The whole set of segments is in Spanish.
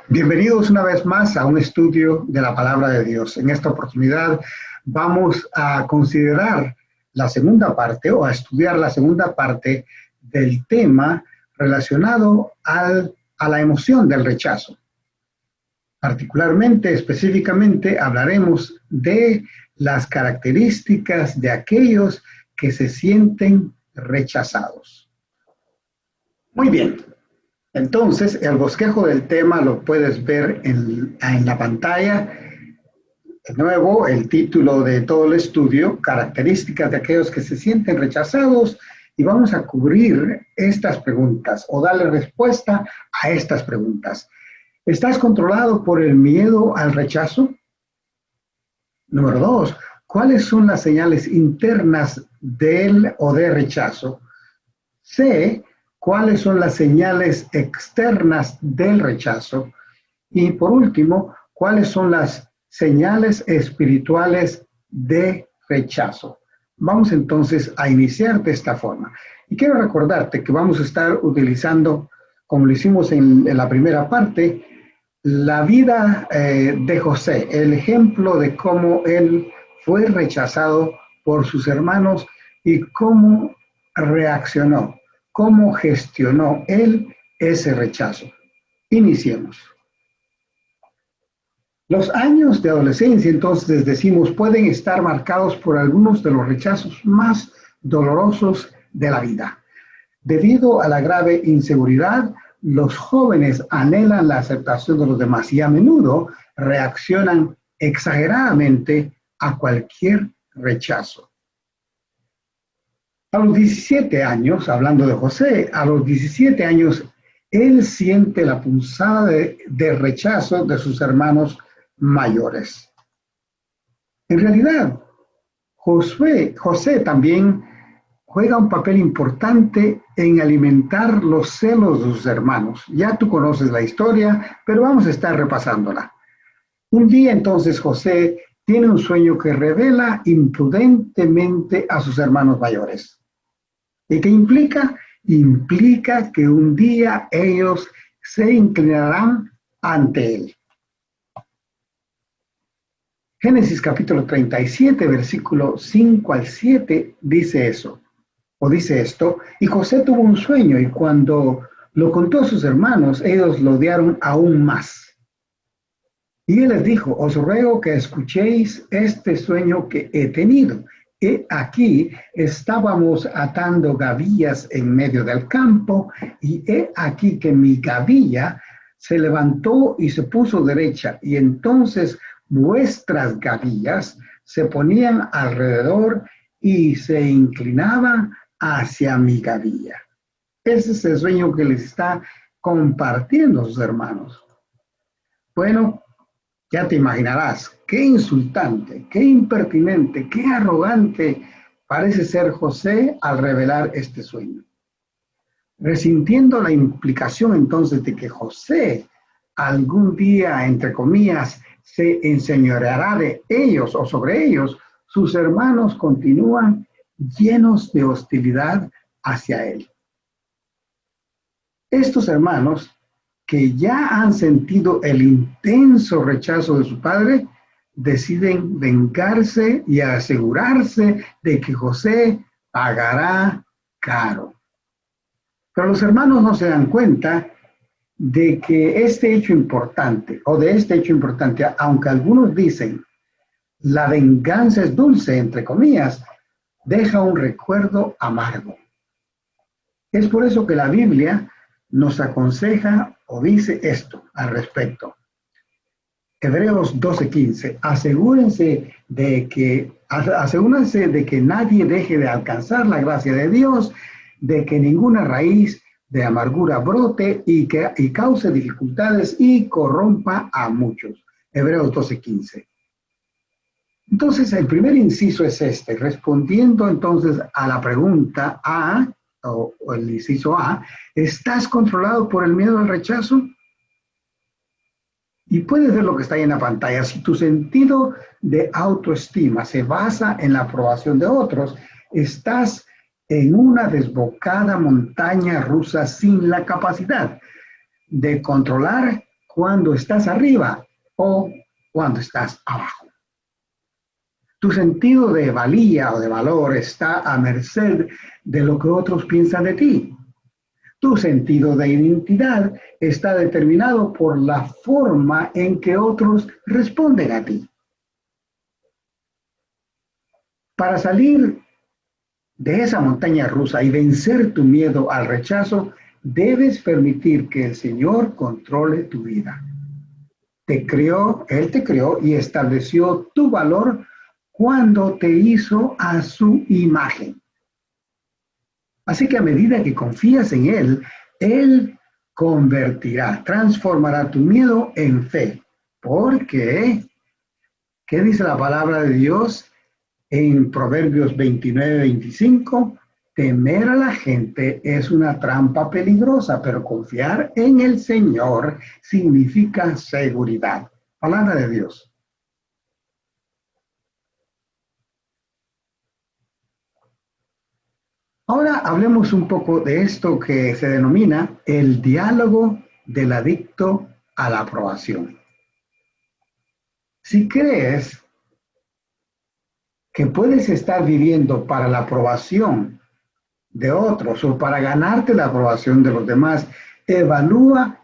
Bienvenidos una vez más a un estudio de la Palabra de Dios. En esta oportunidad vamos a considerar la segunda parte o a estudiar la segunda parte del tema relacionado a la emoción del rechazo. Particularmente, específicamente, hablaremos de las características de aquellos que se sienten rechazados. Muy bien. Entonces, el bosquejo del tema lo puedes ver en la pantalla. De nuevo, el título de todo el estudio, características de aquellos que se sienten rechazados, y vamos a cubrir estas preguntas o darle respuesta a estas preguntas. ¿Estás controlado por el miedo al rechazo? Número 2, ¿cuáles son las señales internas del o de rechazo? C, ¿cuáles son las señales externas del rechazo? Y por último, ¿cuáles son las señales espirituales de rechazo? Vamos entonces a iniciar de esta forma. Y quiero recordarte que vamos a estar utilizando, como lo hicimos en la primera parte, la vida de José, el ejemplo de cómo él fue rechazado por sus hermanos y cómo reaccionó. ¿Cómo gestionó él ese rechazo? Iniciemos. Los años de adolescencia, entonces decimos, pueden estar marcados por algunos de los rechazos más dolorosos de la vida. Debido a la grave inseguridad, los jóvenes anhelan la aceptación de los demás y a menudo reaccionan exageradamente a cualquier rechazo. A los 17 años, hablando de José, a los 17 años, él siente la punzada de rechazo de sus hermanos mayores. En realidad, José también juega un papel importante en alimentar los celos de sus hermanos. Ya tú conoces la historia, pero vamos a estar repasándola. Un día entonces José tiene un sueño que revela imprudentemente a sus hermanos mayores. ¿Y qué implica? Implica que un día ellos se inclinarán ante él. Génesis capítulo 37, versículo 5 al 7 dice eso, o dice esto: y José tuvo un sueño y cuando lo contó a sus hermanos, ellos lo odiaron aún más. Y él les dijo: os ruego que escuchéis este sueño que he tenido. He aquí estábamos atando gavillas en medio del campo, y he aquí que mi gavilla se levantó y se puso derecha, y entonces vuestras gavillas se ponían alrededor y se inclinaban hacia mi gavilla. Ese es el sueño que les está compartiendo a sus hermanos. Bueno, ya te imaginarás qué insultante, qué impertinente, qué arrogante parece ser José al revelar este sueño. Resintiendo la implicación entonces de que José algún día, entre comillas, se enseñoreará de ellos o sobre ellos, sus hermanos continúan llenos de hostilidad hacia él. Estos hermanos, que ya han sentido el intenso rechazo de su padre, deciden vengarse y asegurarse de que José pagará caro. Pero los hermanos no se dan cuenta de que este hecho importante, aunque algunos dicen la venganza es dulce, entre comillas, deja un recuerdo amargo. Es por eso que la Biblia nos aconseja o dice esto al respecto. Hebreos 12:15, asegúrense de que nadie deje de alcanzar la gracia de Dios, de que ninguna raíz de amargura brote y cause dificultades y corrompa a muchos. Hebreos 12:15. Entonces, el primer inciso es este, respondiendo entonces a la pregunta A, o el inciso A: ¿estás controlado por el miedo al rechazo? Y puedes ver lo que está ahí en la pantalla. Si tu sentido de autoestima se basa en la aprobación de otros, estás en una desbocada montaña rusa sin la capacidad de controlar cuando estás arriba o cuando estás abajo. Tu sentido de valía o de valor está a merced de lo que otros piensan de ti. Tu sentido de identidad está determinado por la forma en que otros responden a ti. Para salir de esa montaña rusa y vencer tu miedo al rechazo, debes permitir que el Señor controle tu vida. Él te creó y estableció tu valor cuando te hizo a su imagen. Así que a medida que confías en Él transformará tu miedo en fe. Porque, ¿qué dice la palabra de Dios en Proverbios 29-25? Temer a la gente es una trampa peligrosa, pero confiar en el Señor significa seguridad. Palabra de Dios. Ahora hablemos un poco de esto que se denomina el diálogo del adicto a la aprobación. Si crees que puedes estar viviendo para la aprobación de otros o para ganarte la aprobación de los demás, evalúa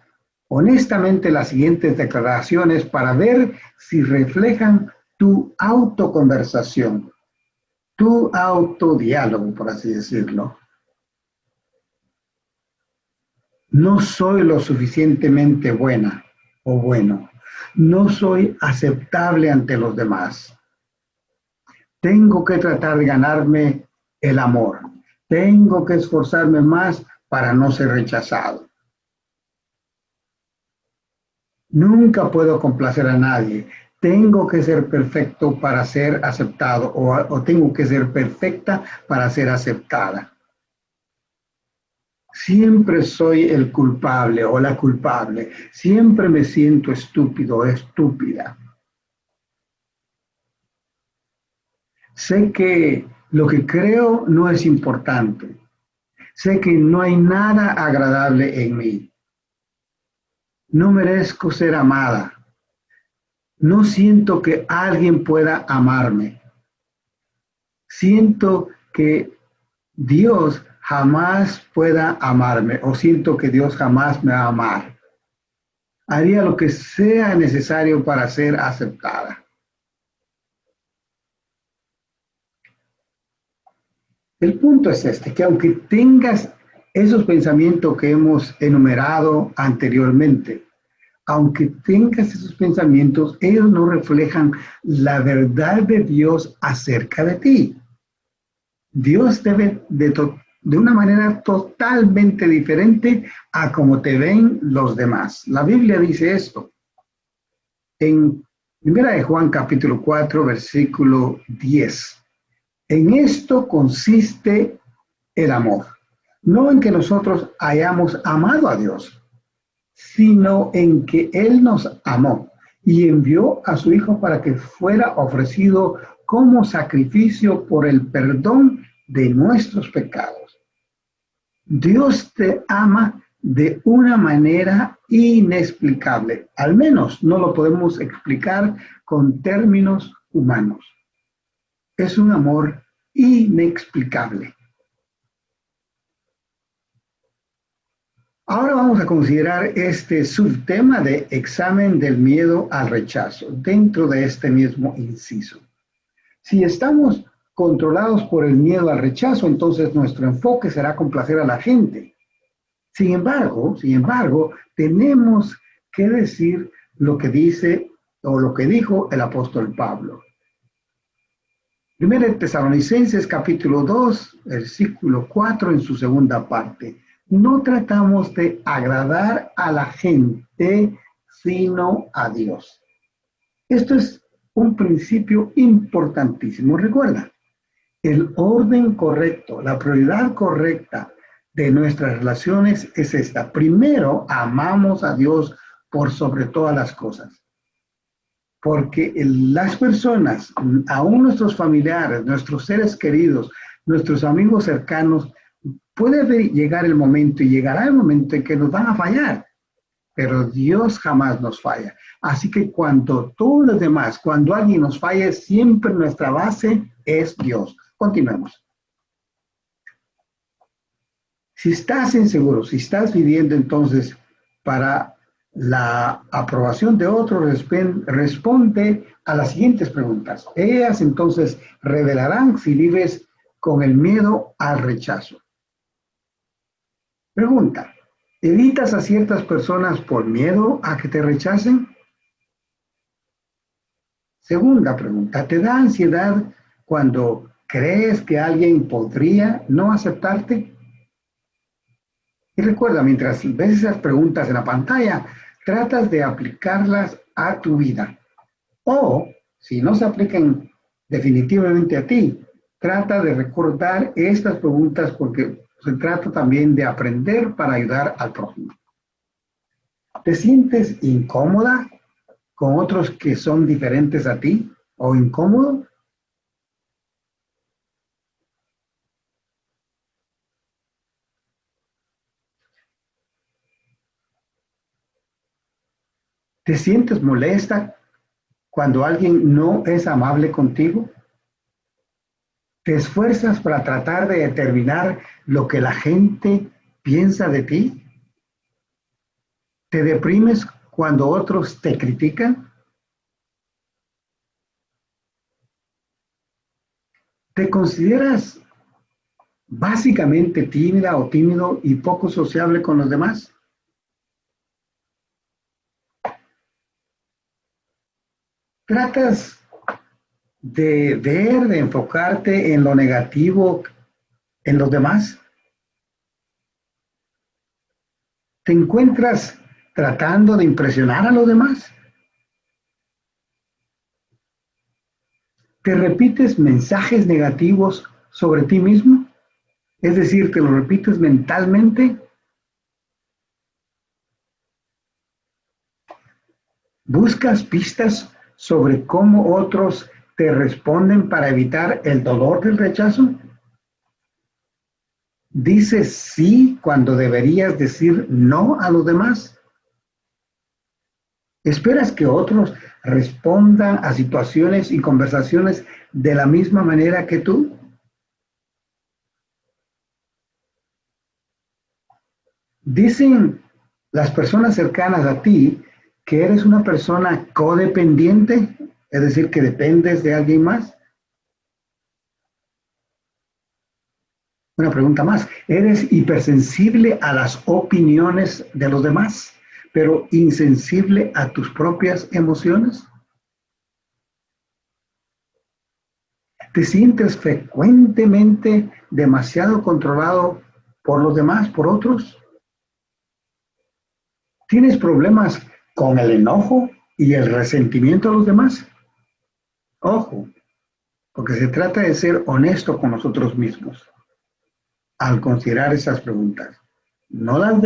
honestamente las siguientes declaraciones para ver si reflejan tu autoconversación, tu autodiálogo, por así decirlo. No soy lo suficientemente buena o bueno. No soy aceptable ante los demás. Tengo que tratar de ganarme el amor. Tengo que esforzarme más para no ser rechazado. Nunca puedo complacer a nadie. Tengo que ser perfecto para ser aceptado o tengo que ser perfecta para ser aceptada. Siempre soy el culpable o la culpable. Siempre me siento estúpido o estúpida. Sé que lo que creo no es importante. Sé que no hay nada agradable en mí. No merezco ser amada. No siento que alguien pueda amarme. Siento que Dios jamás pueda amarme o siento que Dios jamás me va a amar. Haría lo que sea necesario para ser aceptada. El punto es este, que aunque tengas esos pensamientos que hemos enumerado anteriormente, aunque tengas esos pensamientos, ellos no reflejan la verdad de Dios acerca de ti. Dios te ve de una manera totalmente diferente a como te ven los demás. La Biblia dice esto. En 1 de Juan capítulo 4, versículo 10. En esto consiste el amor. No en que nosotros hayamos amado a Dios, sino en que Él nos amó y envió a su Hijo para que fuera ofrecido como sacrificio por el perdón de nuestros pecados. Dios te ama de una manera inexplicable. Al menos no lo podemos explicar con términos humanos. Es un amor inexplicable. Ahora vamos a considerar este subtema de examen del miedo al rechazo dentro de este mismo inciso. Si estamos controlados por el miedo al rechazo, entonces nuestro enfoque será complacer a la gente. Sin embargo, tenemos que decir lo que dice o lo que dijo el apóstol Pablo. 1 Tesalonicenses capítulo 2, versículo 4 en su segunda parte. No tratamos de agradar a la gente, sino a Dios. Esto es un principio importantísimo. Recuerda, el orden correcto, la prioridad correcta de nuestras relaciones es esta. Primero, amamos a Dios por sobre todas las cosas. Porque las personas, aún nuestros familiares, nuestros seres queridos, nuestros amigos cercanos, puede llegar el momento y llegará el momento en que nos van a fallar. pero Dios jamás nos falla. Así que cuando todos los demás, cuando alguien nos falle, siempre nuestra base es Dios. Continuemos. Si estás inseguro, si estás viviendo entonces para la aprobación de otros, responde a las siguientes preguntas. Ellas entonces revelarán si vives con el miedo al rechazo. Pregunta, ¿evitas a ciertas personas por miedo a que te rechacen? Segunda pregunta, ¿te da ansiedad cuando crees que alguien podría no aceptarte? Y recuerda, mientras ves esas preguntas en la pantalla, tratas de aplicarlas a tu vida. O, si no se aplican definitivamente a ti, trata de recordar estas preguntas porque se trata también de aprender para ayudar al prójimo. ¿Te sientes incómoda con otros que son diferentes a ti o incómodo? ¿Te sientes molesta cuando alguien no es amable contigo? ¿Te esfuerzas para tratar de determinar lo que la gente piensa de ti? ¿Te deprimes cuando otros te critican? ¿Te consideras básicamente tímida o tímido y poco sociable con los demás? ¿Tratas de enfocarte en lo negativo en los demás? ¿Te encuentras tratando de impresionar a los demás? ¿Te repites mensajes negativos sobre ti mismo? Es decir, ¿te lo repites mentalmente? ¿Buscas pistas sobre cómo otros te responden para evitar el dolor del rechazo? ¿Dices sí cuando deberías decir no a los demás? ¿Esperas que otros respondan a situaciones y conversaciones de la misma manera que tú? ¿Dicen las personas cercanas a ti que eres una persona codependiente? Es decir, que dependes de alguien más. Una pregunta más. ¿Eres hipersensible a las opiniones de los demás, pero insensible a tus propias emociones? ¿Te sientes frecuentemente demasiado controlado por los demás, por otros? ¿Tienes problemas con el enojo y el resentimiento de los demás? Ojo, porque se trata de ser honesto con nosotros mismos al considerar esas preguntas. No las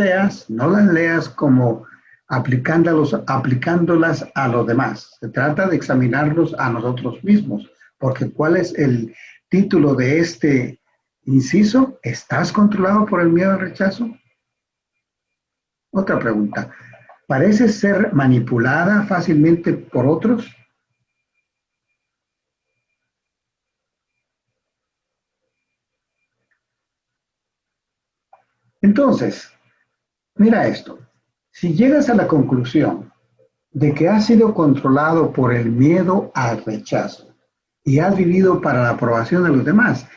leas como aplicándolas a los demás. Se trata de examinarlos a nosotros mismos, porque ¿cuál es el título de este inciso? ¿Estás controlado por el miedo al rechazo? Otra pregunta. ¿Pareces ser manipulada fácilmente por otros? Entonces, mira esto. Si llegas a la conclusión de que has sido controlado por el miedo al rechazo y has vivido para la aprobación de los demás,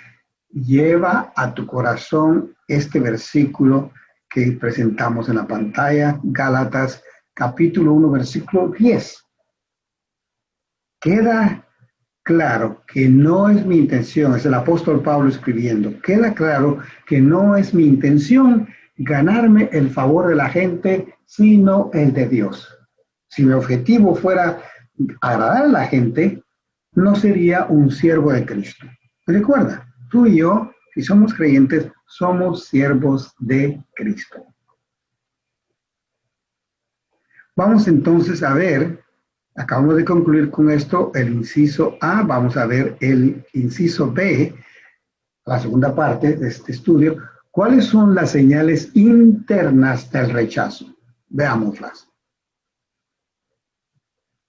lleva a tu corazón este versículo que presentamos en la pantalla, Gálatas capítulo 1, versículo 10. Queda claro que no es mi intención, es el apóstol Pablo escribiendo, queda claro que no es mi intención ganarme el favor de la gente, sino el de Dios. Si mi objetivo fuera agradar a la gente, no sería un siervo de Cristo. Recuerda, tú y yo, si somos creyentes, somos siervos de Cristo. Vamos entonces a ver, acabamos de concluir con esto el inciso A, vamos a ver el inciso B, la segunda parte de este estudio. ¿Cuáles son las señales internas del rechazo? Veámoslas.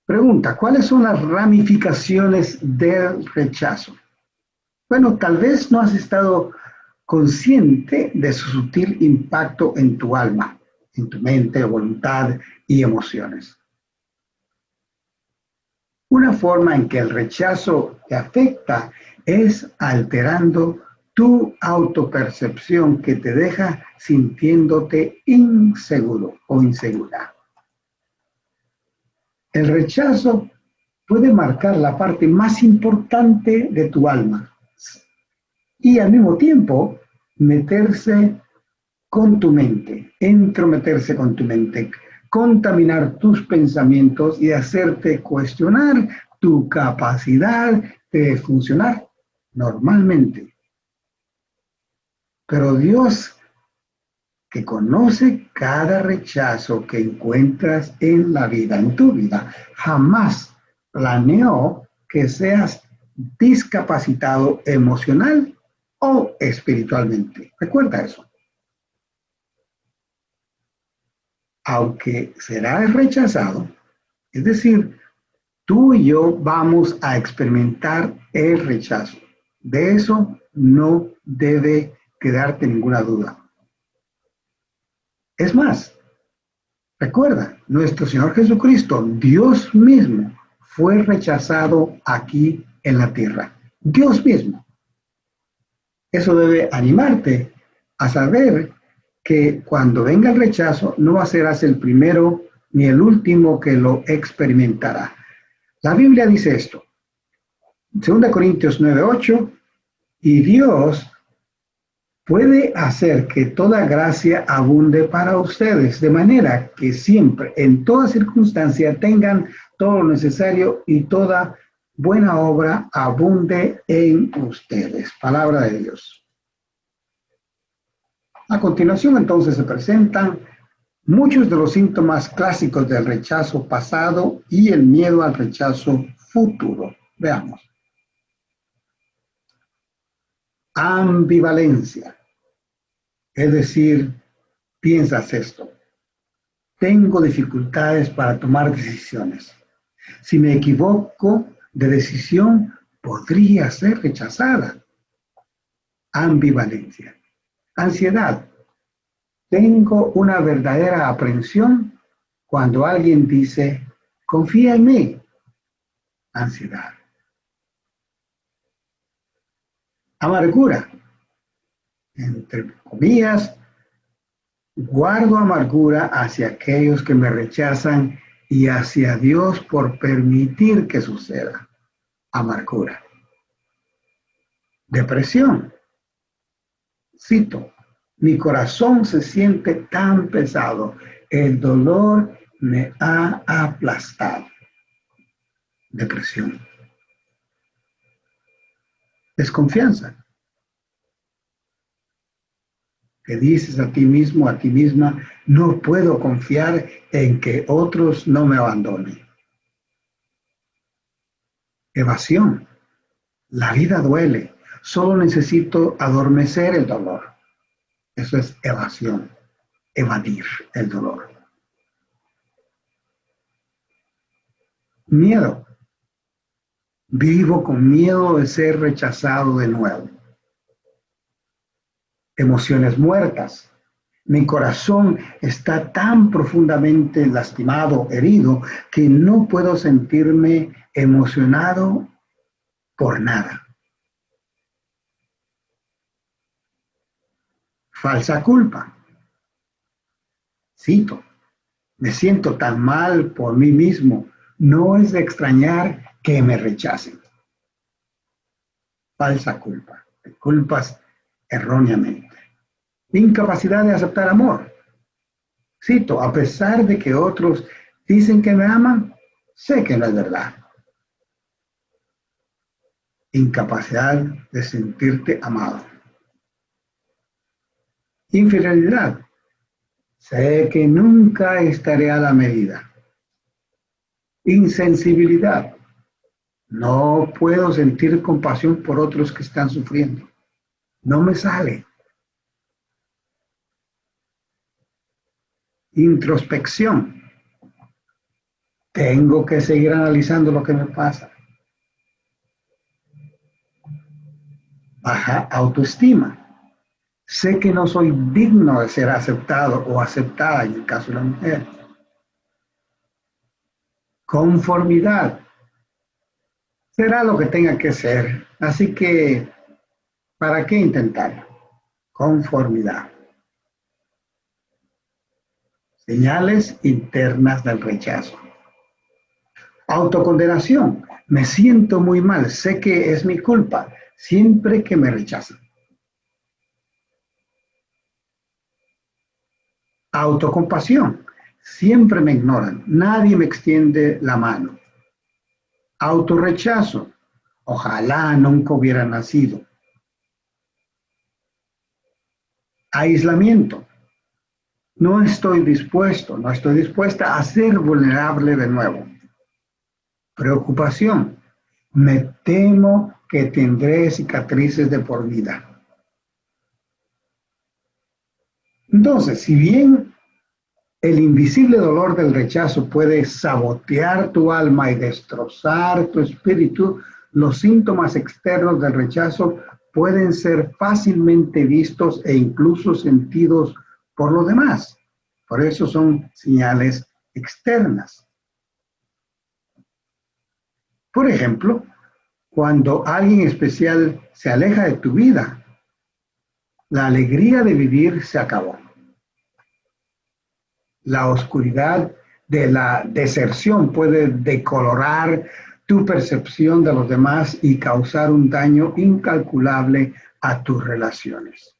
Pregunta, ¿cuáles son las ramificaciones del rechazo? Bueno, tal vez no has estado consciente de su sutil impacto en tu alma, en tu mente, voluntad y emociones. Una forma en que el rechazo te afecta es alterando tu autopercepción que te deja sintiéndote inseguro o insegura. El rechazo puede marcar la parte más importante de tu alma y al mismo tiempo meterse con tu mente, entrometerse con tu mente, contaminar tus pensamientos y hacerte cuestionar tu capacidad de funcionar normalmente. Pero Dios, que conoce cada rechazo que encuentras en la vida, en tu vida, jamás planeó que seas discapacitado emocional o espiritualmente. Recuerda eso. Aunque serás rechazado, es decir, tú y yo vamos a experimentar el rechazo. De eso no debe quedarte ninguna duda. Es más, recuerda, nuestro Señor Jesucristo, Dios mismo, fue rechazado aquí en la tierra. Dios mismo. Eso debe animarte a saber que cuando venga el rechazo no serás el primero ni el último que lo experimentará. La Biblia dice esto, 2 Corintios 9:8, y Dios puede hacer que toda gracia abunde para ustedes, de manera que siempre, en toda circunstancia, tengan todo lo necesario y toda buena obra abunde en ustedes. Palabra de Dios. A continuación, entonces, se presentan muchos de los síntomas clásicos del rechazo pasado y el miedo al rechazo futuro. Veamos. Ambivalencia. Es decir, piensas esto. Tengo dificultades para tomar decisiones. Si me equivoco de decisión, podría ser rechazada. Ambivalencia. Ansiedad. Tengo una verdadera aprensión cuando alguien dice, confía en mí. Ansiedad. Amargura. Entre comillas, guardo amargura hacia aquellos que me rechazan y hacia Dios por permitir que suceda. Amargura. Depresión. Cito, mi corazón se siente tan pesado, el dolor me ha aplastado. Depresión. Desconfianza. Te dices a ti mismo, a ti misma, no puedo confiar en que otros no me abandonen. Evasión. La vida duele. Solo necesito adormecer el dolor. Eso es evasión. Evadir el dolor. Miedo. Vivo con miedo de ser rechazado de nuevo. Emociones muertas. Mi corazón está tan profundamente lastimado, herido, que no puedo sentirme emocionado por nada. Falsa culpa. Cito, me siento tan mal por mí mismo, no es de extrañar que me rechacen. Falsa culpa. Te culpas erróneamente. Incapacidad de aceptar amor. Cito, a pesar de que otros dicen que me aman, sé que no es verdad. Incapacidad de sentirte amado. Infidelidad. Sé que nunca estaré a la medida. Insensibilidad. No puedo sentir compasión por otros que están sufriendo. No me sale. Introspección. Tengo que seguir analizando lo que me pasa. Baja autoestima. Sé que no soy digno de ser aceptado o aceptada en el caso de la mujer. Conformidad. Será lo que tenga que ser. Así que, ¿para qué intentarlo? Conformidad. Señales internas del rechazo. Autocondenación. Me siento muy mal. Sé que es mi culpa siempre que me rechazan. Autocompasión. Siempre me ignoran. Nadie me extiende la mano. Autorrechazo. Ojalá nunca hubiera nacido. Aislamiento. No estoy dispuesto, no estoy dispuesta a ser vulnerable de nuevo. Preocupación. Me temo que tendré cicatrices de por vida. Entonces, si bien el invisible dolor del rechazo puede sabotear tu alma y destrozar tu espíritu, los síntomas externos del rechazo pueden ser fácilmente vistos e incluso sentidos por los demás. Por eso son señales externas. Por ejemplo, cuando alguien especial se aleja de tu vida, la alegría de vivir se acabó. La oscuridad de la deserción puede decolorar tu percepción de los demás y causar un daño incalculable a tus relaciones.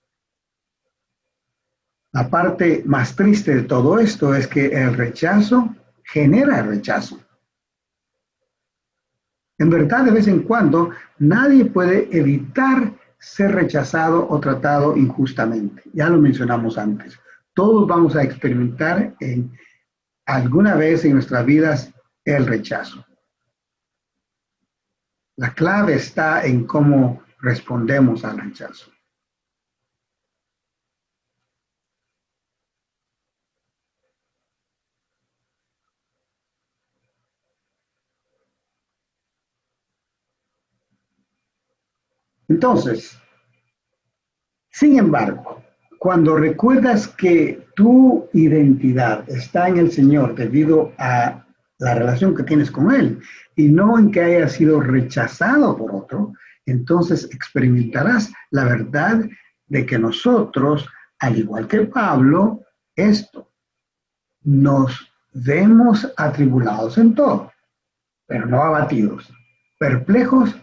La parte más triste de todo esto es que el rechazo genera rechazo. En verdad, de vez en cuando, nadie puede evitar ser rechazado o tratado injustamente. Ya lo mencionamos antes. Todos vamos a experimentar alguna vez en nuestras vidas el rechazo. La clave está en cómo respondemos al rechazo. Entonces, sin embargo, cuando recuerdas que tu identidad está en el Señor debido a la relación que tienes con Él y no en que hayas sido rechazado por otro, entonces experimentarás la verdad de que nosotros, al igual que Pablo, nos vemos atribulados en todo, pero no abatidos, perplejos,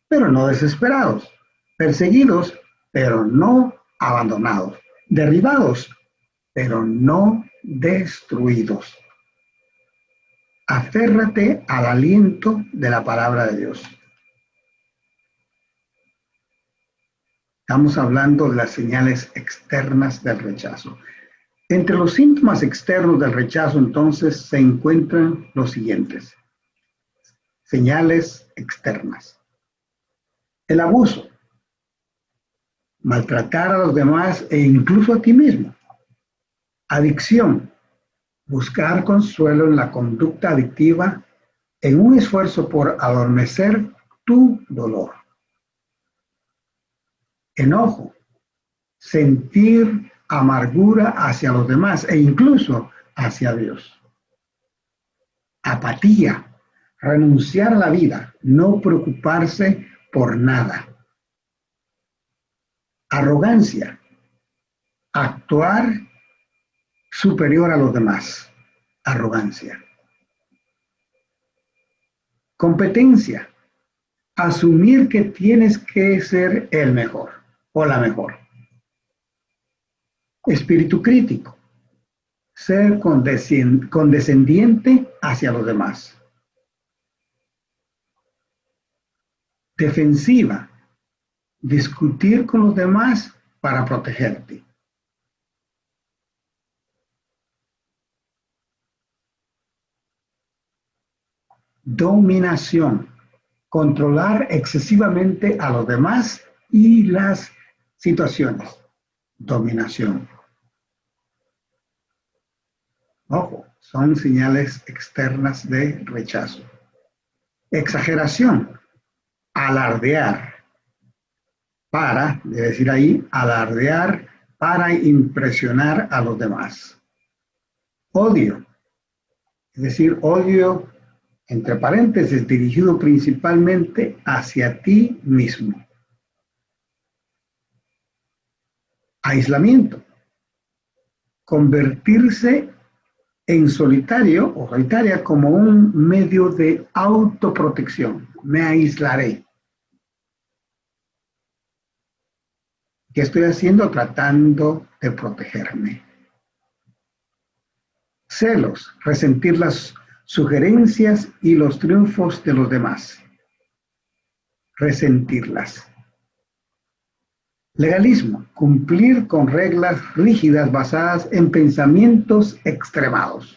pero no desesperados, perseguidos, pero no abandonados, derribados, pero no destruidos. Aférrate al aliento de la palabra de Dios. Estamos hablando de las señales externas del rechazo. Entre los síntomas externos del rechazo, entonces, se encuentran los siguientes. Señales externas. El abuso. Maltratar a los demás e incluso a ti mismo. Adicción. Buscar consuelo en la conducta adictiva en un esfuerzo por adormecer tu dolor. Enojo. Sentir amargura hacia los demás e incluso hacia Dios. Apatía. Renunciar a la vida. No preocuparse por nada. Arrogancia. Actuar superior a los demás. Arrogancia. Competencia. Asumir que tienes que ser el mejor o la mejor. Espíritu crítico. Ser condescendiente hacia los demás. Defensiva. Discutir con los demás para protegerte. Dominación. Controlar excesivamente a los demás y las situaciones. Dominación. Ojo, son señales externas de rechazo. Exageración, alardear, debe decir ahí, alardear para impresionar a los demás. Odio, es decir, odio, entre paréntesis, dirigido principalmente hacia ti mismo. Aislamiento, convertirse en solitario o solitaria como un medio de autoprotección. Me aislaré. ¿Qué estoy haciendo? Tratando de protegerme. Celos, resentir las sugerencias y los triunfos de los demás. Resentirlas. Legalismo, cumplir con reglas rígidas basadas en pensamientos extremados.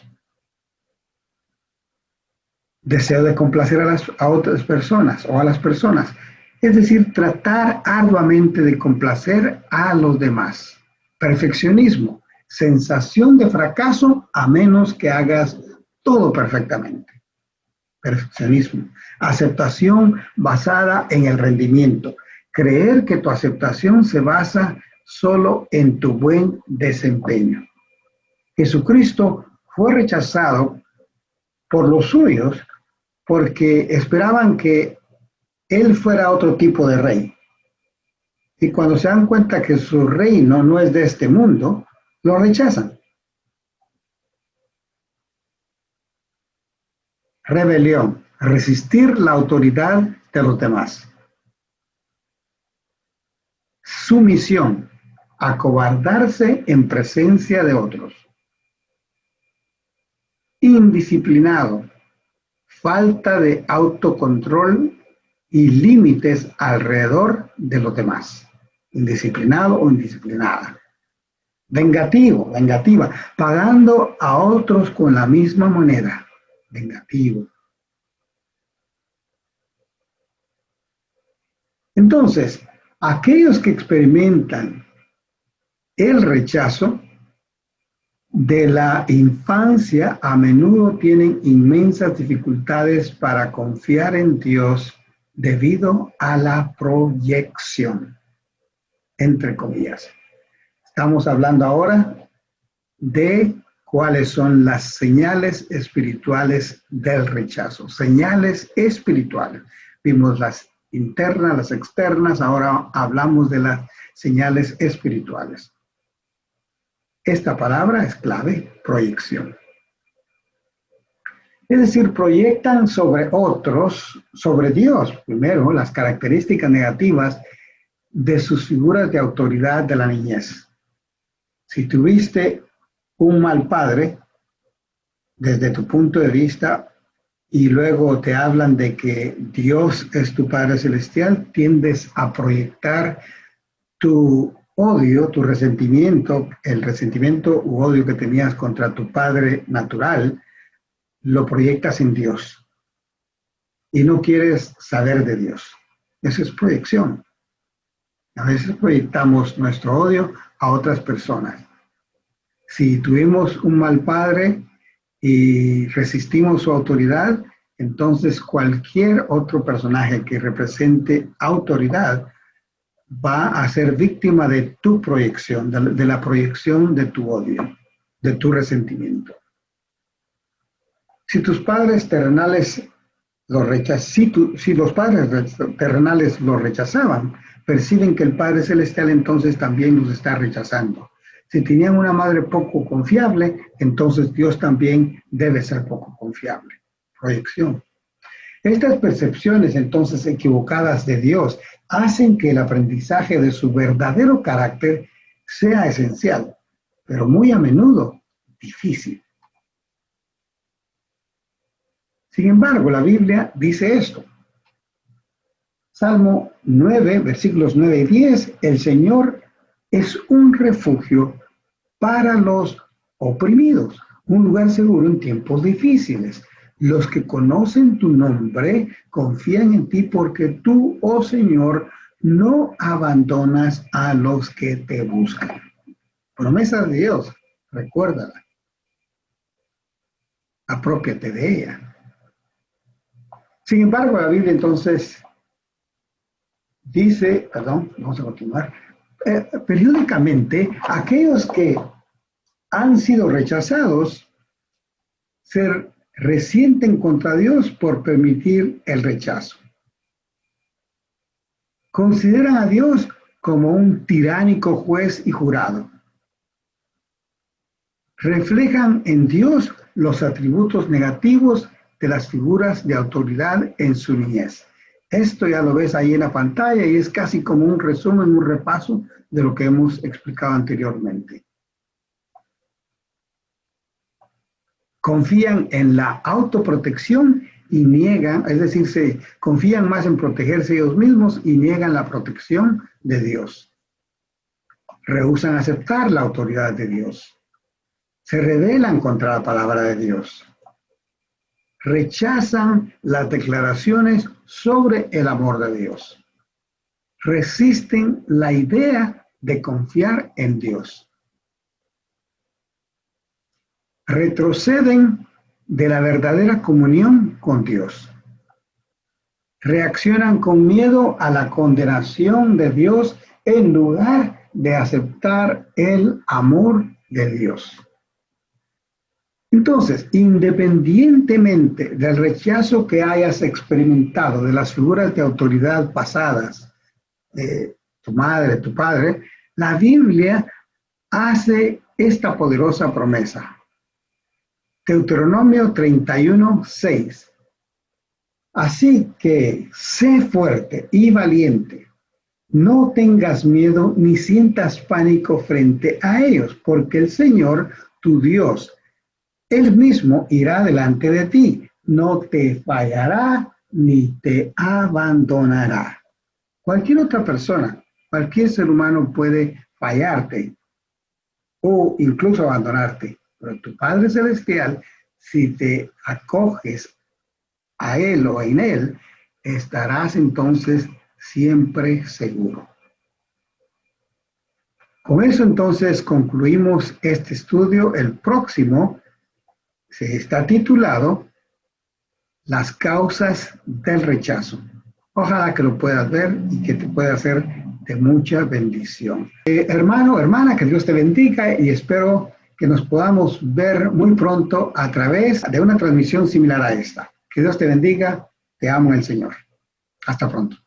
Deseo de complacer a otras personas o a las personas, es decir, tratar arduamente de complacer a los demás. Perfeccionismo, sensación de fracaso a menos que hagas todo perfectamente. Perfeccionismo, aceptación basada en el rendimiento. Creer que tu aceptación se basa solo en tu buen desempeño. Jesucristo fue rechazado por los suyos porque esperaban que él fuera otro tipo de rey. Y cuando se dan cuenta que su reino no es de este mundo, lo rechazan. Rebelión, resistir la autoridad de los demás. Sumisión, acobardarse en presencia de otros. Indisciplinado, falta de autocontrol y límites alrededor de los demás. Indisciplinado o indisciplinada. Vengativo, vengativa, pagando a otros con la misma moneda. Vengativo. Entonces, aquellos que experimentan el rechazo de la infancia a menudo tienen inmensas dificultades para confiar en Dios debido a la proyección, entre comillas. Estamos hablando ahora de cuáles son las señales espirituales del rechazo. Señales espirituales. Vimos las internas, las externas, ahora hablamos de las señales espirituales. Esta palabra es clave, proyección. Es decir, proyectan sobre otros, sobre Dios, primero, las características negativas de sus figuras de autoridad de la niñez. Si tuviste un mal padre, desde tu punto de vista, y luego te hablan de que Dios es tu Padre Celestial, tiendes a proyectar tu odio, tu resentimiento, el resentimiento u odio que tenías contra tu padre natural, lo proyectas en Dios. Y no quieres saber de Dios. Eso es proyección. A veces proyectamos nuestro odio a otras personas. Si tuvimos un mal padre y resistimos su autoridad, entonces cualquier otro personaje que represente autoridad va a ser víctima de tu proyección, de la proyección de tu odio, de tu resentimiento. Si tus padres terrenales si los padres terrenales lo rechazaban, perciben que el Padre Celestial entonces también los está rechazando. Si tenían una madre poco confiable, entonces Dios también debe ser poco confiable. Proyección. Estas percepciones entonces equivocadas de Dios hacen que el aprendizaje de su verdadero carácter sea esencial, pero muy a menudo difícil. Sin embargo, la Biblia dice esto. Salmo 9, versículos 9 y 10, el Señor es un refugio para los oprimidos, un lugar seguro en tiempos difíciles. Los que conocen tu nombre confían en ti porque tú, oh Señor, no abandonas a los que te buscan. Promesa de Dios, recuérdala. Aprópiate de ella. Sin embargo, la Biblia entonces dice, perdón, vamos a continuar, periódicamente aquellos que han sido rechazados se resienten contra Dios por permitir el rechazo. Consideran a Dios como un tiránico juez y jurado. Reflejan en Dios los atributos negativos de las figuras de autoridad en su niñez. Esto ya lo ves ahí en la pantalla y es casi como un resumen, un repaso de lo que hemos explicado anteriormente. Confían en la autoprotección y niegan, es decir, se confían más en protegerse ellos mismos y niegan la protección de Dios. Rehúsan aceptar la autoridad de Dios. Se rebelan contra la palabra de Dios. Rechazan las declaraciones sobre el amor de Dios. Resisten la idea de confiar en Dios. Retroceden de la verdadera comunión con Dios. Reaccionan con miedo a la condenación de Dios en lugar de aceptar el amor de Dios. Entonces, independientemente del rechazo que hayas experimentado de las figuras de autoridad pasadas, tu madre, tu padre, la Biblia hace esta poderosa promesa. Deuteronomio 31:6. Así que sé fuerte y valiente. No tengas miedo ni sientas pánico frente a ellos, porque el Señor, tu Dios, Él mismo irá delante de ti. No te fallará ni te abandonará. Cualquier otra persona, cualquier ser humano puede fallarte o incluso abandonarte. Pero tu Padre Celestial, si te acoges a Él o en Él, estarás entonces siempre seguro. Con eso entonces concluimos este estudio. El próximo se está titulado Las causas del rechazo. Ojalá que lo puedas ver y que te pueda ser de mucha bendición. Hermano, hermana, que Dios te bendiga y espero que nos podamos ver muy pronto a través de una transmisión similar a esta. Que Dios te bendiga, te amo en el Señor. Hasta pronto.